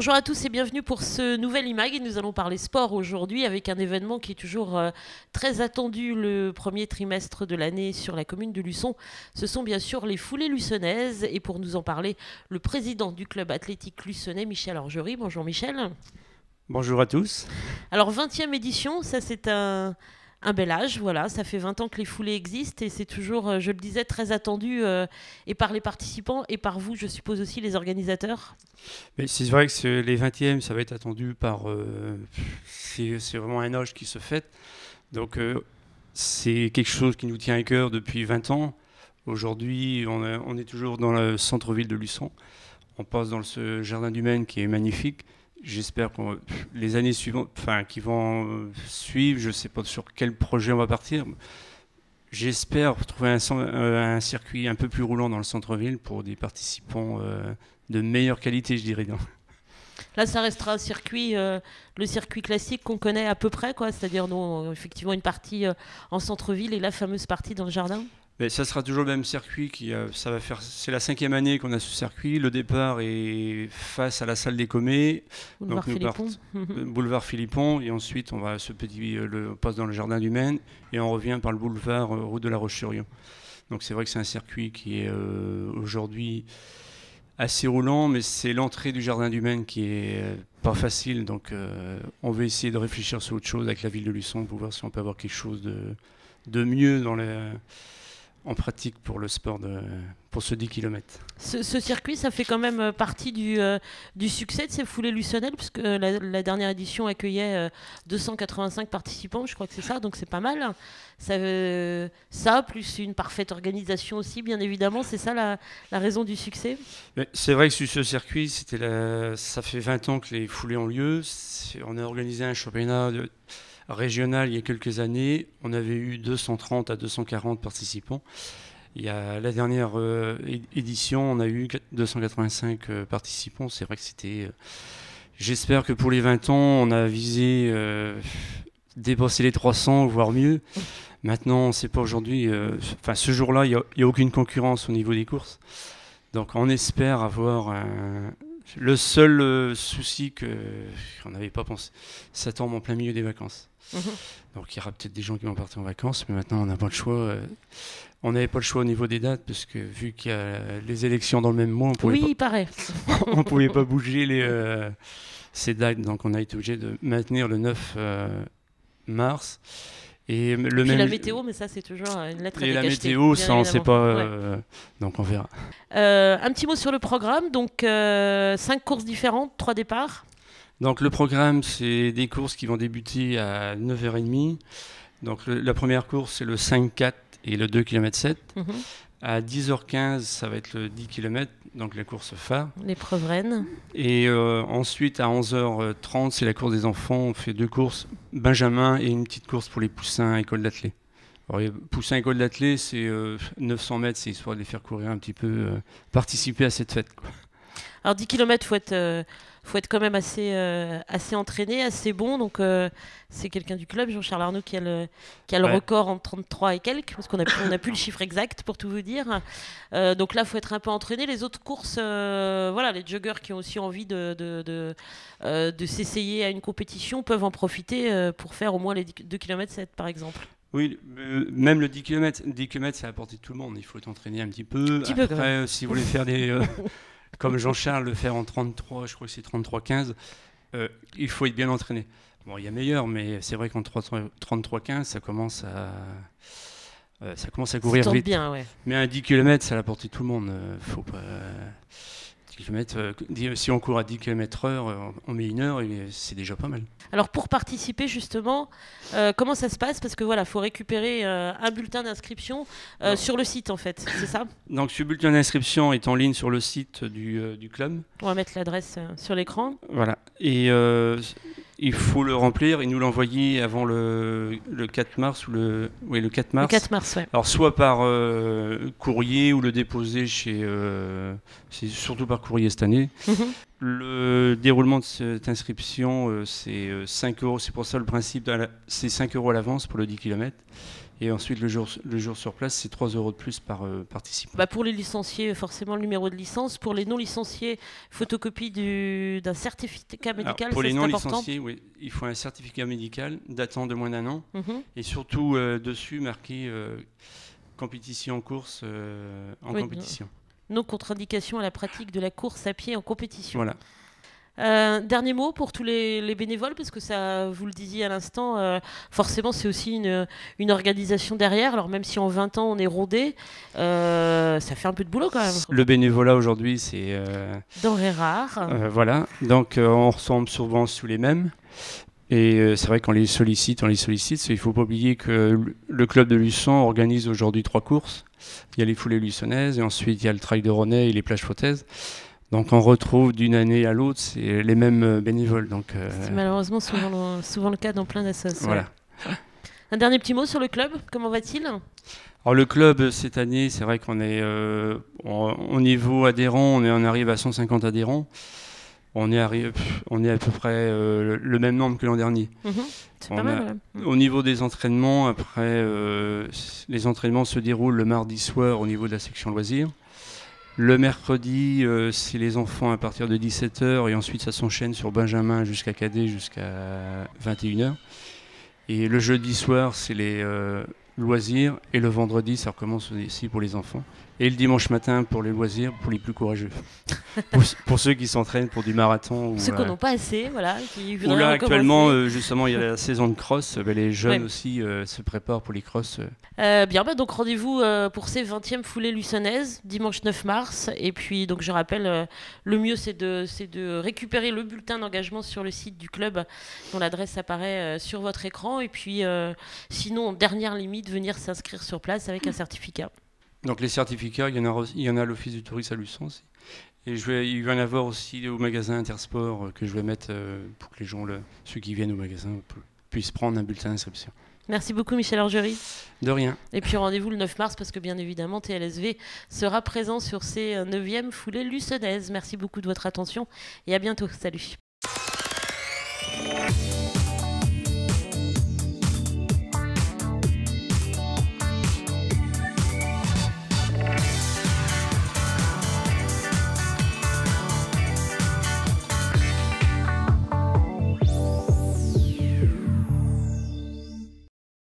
Bonjour à tous et bienvenue pour ce nouvel IMAG. Et nous allons parler sport aujourd'hui avec un événement qui est toujours très attendu le premier trimestre de l'année sur la commune de Luçon. Ce sont bien sûr les foulées luçonnaises. Et pour nous en parler, le président du club athlétique luçonnais, Michel Orgery. Bonjour Michel. Bonjour à tous. Alors 20e édition, ça c'est un bel âge, voilà, ça fait 20 ans que les foulées existent et c'est toujours, je le disais, très attendu et par les participants et par vous, je suppose aussi, les organisateurs. Mais c'est vrai que les 20e, ça va être attendu par... c'est vraiment un âge qui se fête. Donc c'est quelque chose qui nous tient à cœur depuis 20 ans. Aujourd'hui, on est toujours dans le centre-ville de Luçon. On passe dans ce jardin du Maine qui est magnifique. J'espère que les années suivantes, qui vont suivre, je ne sais pas sur quel projet on va partir. J'espère trouver un circuit un peu plus roulant dans le centre-ville pour des participants de meilleure qualité, je dirais. Là, ça restera un circuit, le circuit classique qu'on connaît à peu près, quoi. C'est-à-dire, effectivement, une partie en centre-ville et la fameuse partie dans le jardin. Mais ça sera toujours le même circuit. C'est la 5e année qu'on a ce circuit. Le départ est face à la salle des Commets, Boulevard Philippon. Boulevard Philippon, et ensuite on passe dans le jardin du Maine et on revient par le boulevard route de la Roche-sur-Yon. Donc c'est vrai que c'est un circuit qui est aujourd'hui assez roulant, mais c'est l'entrée du jardin du Maine qui est pas facile. Donc on veut essayer de réfléchir sur autre chose avec la ville de Luçon pour voir si on peut avoir quelque chose de mieux en pratique pour le sport, pour ce 10 km. Ce circuit, ça fait quand même partie du succès de ces foulées luçonnaises, puisque la dernière édition accueillait 285 participants, je crois que c'est ça, donc c'est pas mal. Ça, plus une parfaite organisation aussi, bien évidemment, c'est ça la raison du succès. C'est vrai que sur ce circuit, ça fait 20 ans que les foulées ont lieu. On a organisé un championnat régional il y a quelques années. On avait eu 230 à 240 participants. Il y a la dernière édition, on a eu 285 participants. C'est vrai que c'était... J'espère que pour les 20 ans, on a visé dépasser les 300, voire mieux. Maintenant, c'est pas aujourd'hui... ce jour-là, il n'y a aucune concurrence au niveau des courses. Donc on espère avoir... Le seul souci qu'on n'avait pas pensé, ça tombe en plein milieu des vacances. Donc il y aura peut-être des gens qui vont partir en vacances, mais maintenant on n'a pas le choix. On n'avait pas le choix au niveau des dates, parce que vu qu'il y a les élections dans le même mois, il paraît. on ne pouvait pas bouger ces dates. Donc on a été obligé de maintenir le 9 mars. Et la météo, mais ça c'est toujours une lettre à décacheter. Et la météo, ça on ne sait pas, donc on verra. Un petit mot sur le programme, donc 5 courses différentes, 3 départs. Donc le programme, c'est des courses qui vont débuter à 9h30. Donc la première course, c'est le 5-4 et le 2 km 7. À 10h15, ça va être le 10 km, donc la course phare. L'épreuve reine. Et ensuite, à 11h30, c'est la course des enfants. On fait 2 courses, Benjamin et une petite course pour les poussins école d'athlée. Alors, poussins école d'athlée, c'est 900 mètres, c'est histoire de les faire courir un petit peu, participer à cette fête, quoi. Alors 10 km, faut être quand même assez entraîné, assez bon. Donc c'est quelqu'un du club, Jean-Charles Arnaud, qui a le record en 33 et quelques, parce qu'on n'a plus le chiffre exact pour tout vous dire. Donc là, faut être un peu entraîné. Les autres courses, les joggers qui ont aussi envie de s'essayer à une compétition peuvent en profiter pour faire au moins les 2 km 7 par exemple. Oui, même le 10 km, c'est à la portée de tout le monde. Il faut t'entraîner un petit peu. Après, si vous voulez faire des... comme Jean-Charles le faire en 33, je crois que c'est 33-15, il faut être bien entraîné. Bon, il y a meilleur, mais c'est vrai qu'en 33-15, ça commence à courir vite. Bien, ouais. Mais un 10 km, c'est à la portée de tout le monde. Faut pas... 10 km, si on court à 10 km/h, on met 1 heure, et c'est déjà pas mal. Alors pour participer justement, comment ça se passe? Parce que voilà, faut récupérer un bulletin d'inscription sur le site en fait, c'est ça? Donc ce bulletin d'inscription est en ligne sur le site du club. On va mettre l'adresse sur l'écran. Voilà. Et il faut le remplir et nous l'envoyer avant le 4 mars ou le 4 mars. Le 4 mars, ouais. Alors soit par courrier ou le déposer chez... c'est surtout par courrier cette année. Le déroulement de cette inscription, c'est 5 €. C'est pour ça le principe, c'est 5 € à l'avance pour le 10 km. Et ensuite, le jour sur place, c'est 3 € de plus par participant. Bah pour les licenciés, forcément le numéro de licence. Pour les non-licenciés, photocopie d'un certificat médical. Alors, pour les non-licenciés, oui, il faut un certificat médical datant de moins d'1 an. Et surtout, dessus, marqué compétition en course en compétition. Non contre-indication à la pratique de la course à pied en compétition. Voilà. Dernier mot pour tous les bénévoles, parce que ça, vous le disiez à l'instant, forcément c'est aussi une organisation derrière. Alors même si en 20 ans on est rodé, ça fait un peu de boulot quand même. Le bénévolat aujourd'hui, c'est denrées rares. Voilà, donc on ressemble souvent sous les mêmes. Et c'est vrai qu'on les sollicite. Il ne faut pas oublier que le club de Luçon organise aujourd'hui 3 courses. Il y a les foulées luçonnaises, et ensuite il y a le trail de Ronnay et les plages fautaises. Donc on retrouve d'une année à l'autre, c'est les mêmes bénévoles. C'est malheureusement souvent le cas dans plein d'associations. Voilà. Un dernier petit mot sur le club, comment va-t-il ? Alors le club, cette année, c'est vrai qu'on est au niveau adhérents, on arrive à 150 adhérents. On est à peu près le même nombre que l'an dernier. C'est pas mal. Au niveau des entraînements, après, les entraînements se déroulent le mardi soir au niveau de la section loisirs. Le mercredi, c'est les enfants à partir de 17h, et ensuite ça s'enchaîne sur Benjamin jusqu'à Cadet jusqu'à 21h. Et le jeudi soir, c'est les loisirs, et le vendredi, ça recommence ici pour les enfants. Et le dimanche matin pour les loisirs, pour les plus courageux. pour ceux qui s'entraînent pour du marathon. Ceux qui n'ont pas assez, voilà. Ou là, actuellement, justement, il y a la saison de cross. Les jeunes aussi se préparent pour les cross. Bien, donc rendez-vous pour ces 20e foulées luçonnaises, dimanche 9 mars. Et puis, donc, je rappelle, le mieux, c'est de récupérer le bulletin d'engagement sur le site du club, dont l'adresse apparaît sur votre écran. Et puis, sinon, en dernière limite, venir s'inscrire sur place avec un certificat. Donc les certificats, il y en a à l'Office du tourisme à Luçon aussi. Et il va y en avoir aussi au magasin Intersport que je vais mettre pour que les gens, ceux qui viennent au magasin, puissent prendre un bulletin d'inscription. Merci beaucoup Michel Orgery. De rien. Et puis rendez-vous le 9 mars parce que bien évidemment TLSV sera présent sur ces 9e foulées luçonnaises. Merci beaucoup de votre attention et à bientôt. Salut.